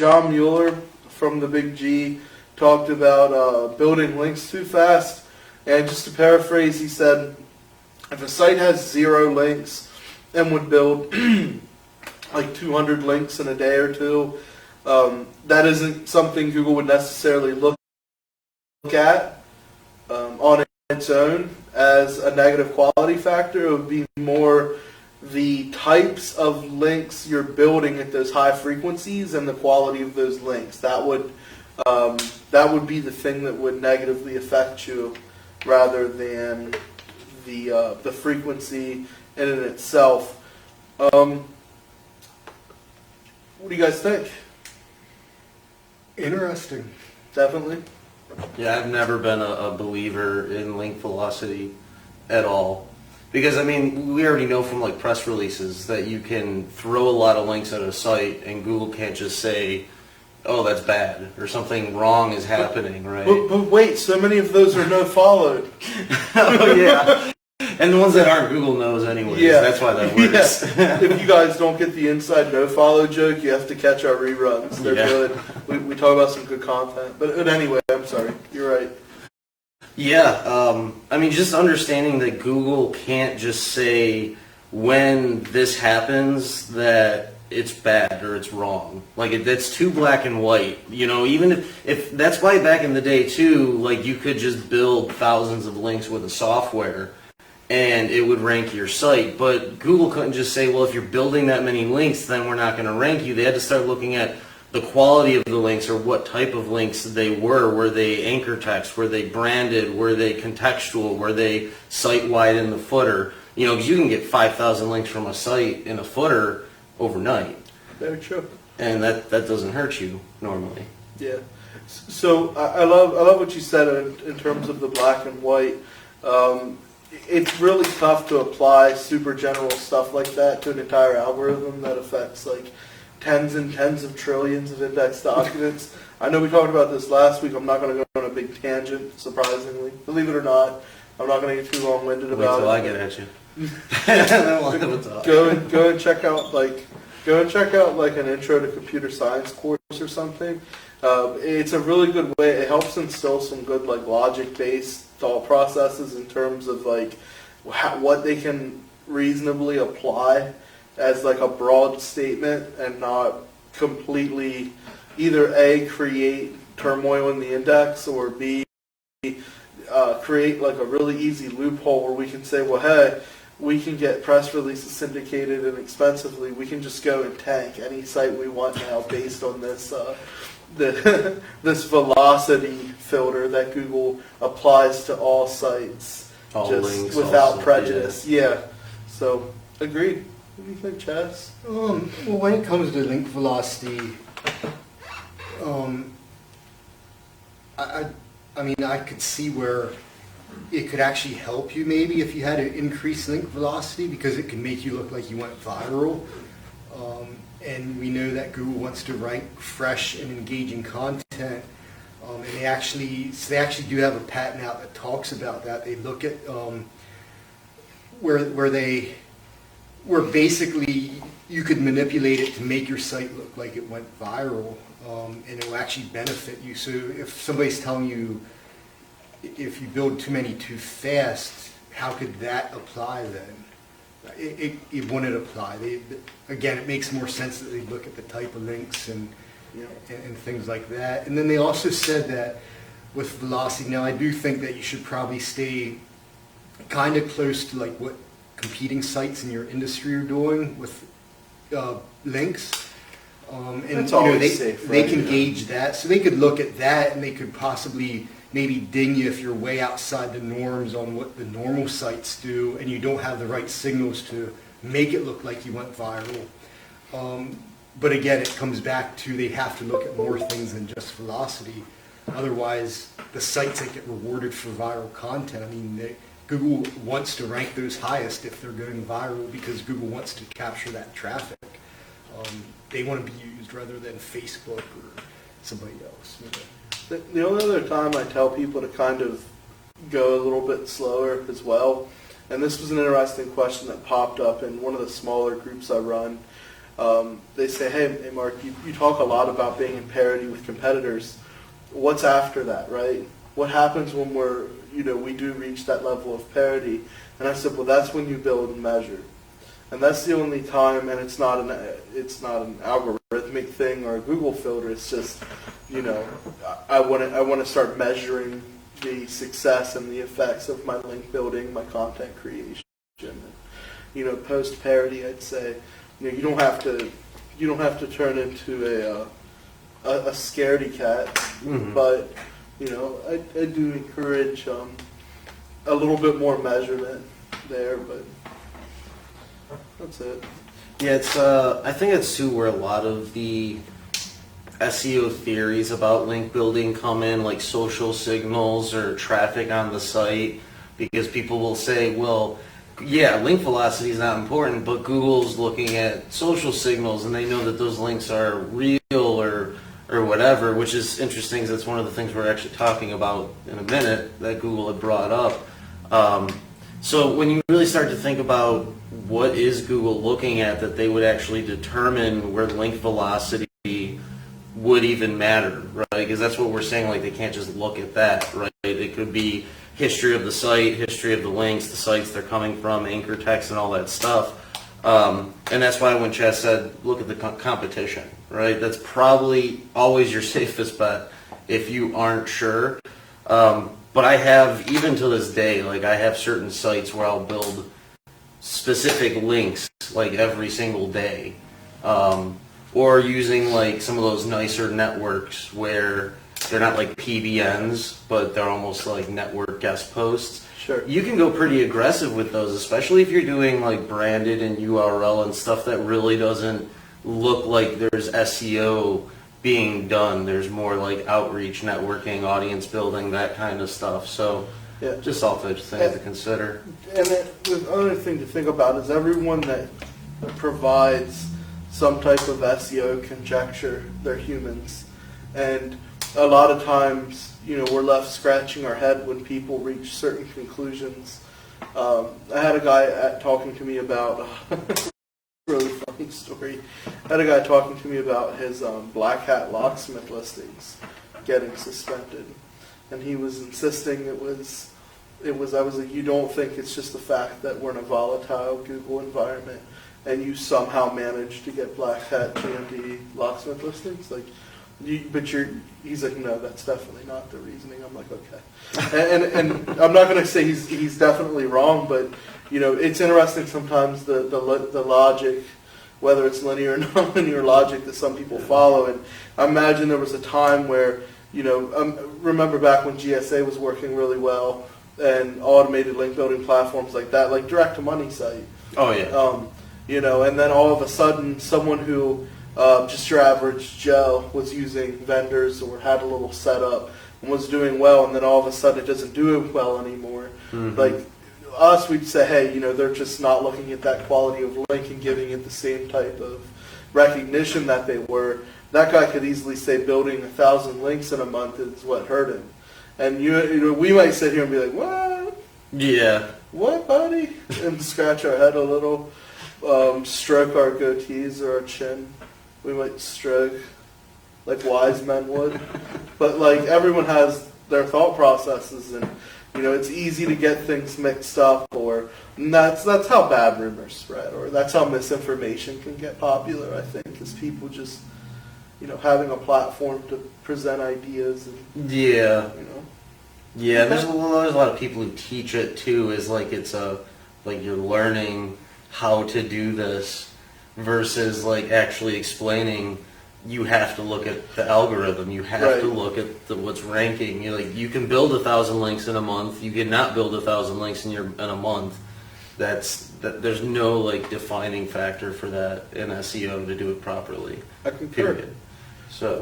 John Mueller from the Big G talked about building links too fast. And just to paraphrase, he said, if a site has 0 links and would build like 200 links in a day or two, that isn't something Google would necessarily look at on its own as a negative quality factor. It would be more the types of links you're building at those high frequencies and the quality of those links. That would be the thing that would negatively affect you, rather than the frequency in and itself. What do you guys think? Interesting. Definitely. Yeah, I've never been a believer in link velocity at all. Because, I mean, we already know from like press releases that you can throw a lot of links at a site and Google can't just say, oh, that's bad, or something wrong is happening, right? But wait, so many of those are no followed. Oh, yeah. And the ones that aren't, Google knows anyways. Yeah. That's why that works. Yeah. If you guys don't get the inside no follow joke, you have to catch our reruns. They're good. We talk about some good content. But anyway, I'm sorry. You're right. Yeah. I mean, just understanding that Google can't just say when this happens that it's bad or it's wrong. Like, that's too black and white. You know, even if that's why back in the day, too, like, you could just build thousands of links with a software and it would rank your site. But Google couldn't just say, well, if you're building that many links, then we're not going to rank you. They had to start looking at the quality of the links, or what type of links they were. Were they anchor text? Were they branded? Were they contextual? Were they site-wide in the footer? You know, because you can get 5,000 links from a site in a footer overnight. Very true. And that doesn't hurt you normally. Yeah. So I love what you said in terms of the black and white. It's really tough to apply super general stuff like that to an entire algorithm that affects like tens and tens of trillions of index documents. I know we talked about this last week. I'm not going to go on a big tangent, surprisingly. Believe it or not, I'm not going to get too long-winded about it. Wait till I get at you. Go and check out like an intro to computer science course or something. It's a really good way. It helps instill some good like logic-based thought processes in terms of like what they can reasonably apply as like a broad statement, and not completely either A, create turmoil in the index, or B, create like a really easy loophole where we can say, well, hey, we can get press releases syndicated inexpensively. We can just go and tank any site we want now based on this this velocity filter that Google applies to all sites, all just links, without also, prejudice. Yeah. So agreed. What do you think, Chaz? Well, when it comes to link velocity, I mean, I could see where it could actually help you maybe if you had an increased link velocity, because it can make you look like you went viral. And we know that Google wants to rank fresh and engaging content. And they actually do have a patent out that talks about that. They look at where basically you could manipulate it to make your site look like it went viral, and it will actually benefit you. So if somebody's telling you if you build too many too fast, how could that apply then? It wouldn't apply. Again, it makes more sense that they look at the type of links and things like that. And then they also said that with velocity, now I do think that you should probably stay kind of close to like what competing sites in your industry are doing with links. And That's always safe, they right? can gauge that. So they could look at that, and they could possibly maybe ding you if you're way outside the norms on what the normal sites do and you don't have the right signals to make it look like you went viral. But again, it comes back to they have to look at more things than just velocity. Otherwise, the sites that get rewarded for viral content, I mean, Google wants to rank those highest if they're going viral, because Google wants to capture that traffic. They want to be used rather than Facebook or somebody else. You know. The only other time I tell people to kind of go a little bit slower as well, and this was an interesting question that popped up in one of the smaller groups I run, they say, hey Mark, you talk a lot about being in parity with competitors. What's after that, right? What happens when we do reach that level of parity? And I said, well, that's when you build and measure. And that's the only time, and it's not an algorithmic thing or a Google filter. It's just, I want to start measuring the success and the effects of my link building, my content creation. Post parity, I'd say, you don't have to turn into a scaredy cat, Mm-hmm. but I do encourage a little bit more measurement there, but. That's it. Yeah, I think it's too where a lot of the SEO theories about link building come in, like social signals or traffic on the site, because people will say, well, yeah, link velocity is not important, but Google's looking at social signals and they know that those links are real or whatever, which is interesting because that's one of the things we're actually talking about in a minute that Google had brought up. So when you really start to think about what is Google looking at that they would actually determine where link velocity would even matter, right? Because that's what we're saying, like they can't just look at that, right? It could be history of the site, history of the links, the sites they're coming from, anchor text and all that stuff. And that's why when Chaz said, look at the competition, right? That's probably always your safest bet if you aren't sure. But I have, even to this day, like I have certain sites where I'll build specific links like every single day. Or using like some of those nicer networks where they're not like PBNs, but they're almost like network guest posts. Sure. You can go pretty aggressive with those, especially if you're doing like branded and URL and stuff that really doesn't look like there's SEO being done. There's more like outreach, networking, audience building, that kind of stuff. So Yeah. just all types of things to consider. And the other thing to think about is everyone that provides some type of SEO conjecture, they're humans. And a lot of times, we're left scratching our head when people reach certain conclusions. I had a guy talking to me about, really funny story. I had a guy talking to me about his Black Hat locksmith listings getting suspended. And he was insisting I was like, you don't think it's just the fact that we're in a volatile Google environment and you somehow managed to get Black Hat GMD locksmith listings? Like, he's like, no, that's definitely not the reasoning. I'm like, okay. And I'm not going to say he's definitely wrong, but, it's interesting sometimes the logic, whether it's linear or non-linear logic that some people follow. And I imagine there was a time where, remember back when GSA was working really well, and automated link building platforms like that, like direct to money site. Oh yeah. And then all of a sudden someone who, just your average Joe, was using vendors or had a little setup and was doing well, and then all of a sudden it doesn't do it well anymore. Mm-hmm. Like us, we'd say, hey, they're just not looking at that quality of link and giving it the same type of recognition that they were. That guy could easily say building 1,000 links in a month is what hurt him. And we might sit here and be like, what? Yeah. What, buddy? And scratch our head a little, stroke our goatees or our chin. We might stroke like wise men would. But like everyone has their thought processes, and it's easy to get things mixed up, and that's how bad rumors spread, or that's how misinformation can get popular, I think, is people just having a platform to present ideas and Yeah. Yeah, there's a lot of people who teach it too. Is like it's like you're learning how to do this versus like actually explaining. You have to look at the algorithm. You have to look at what's ranking. You can build 1,000 links in a month. You cannot build 1,000 links in a month. There's no like defining factor for that in SEO to do it properly. I concur. Period. So.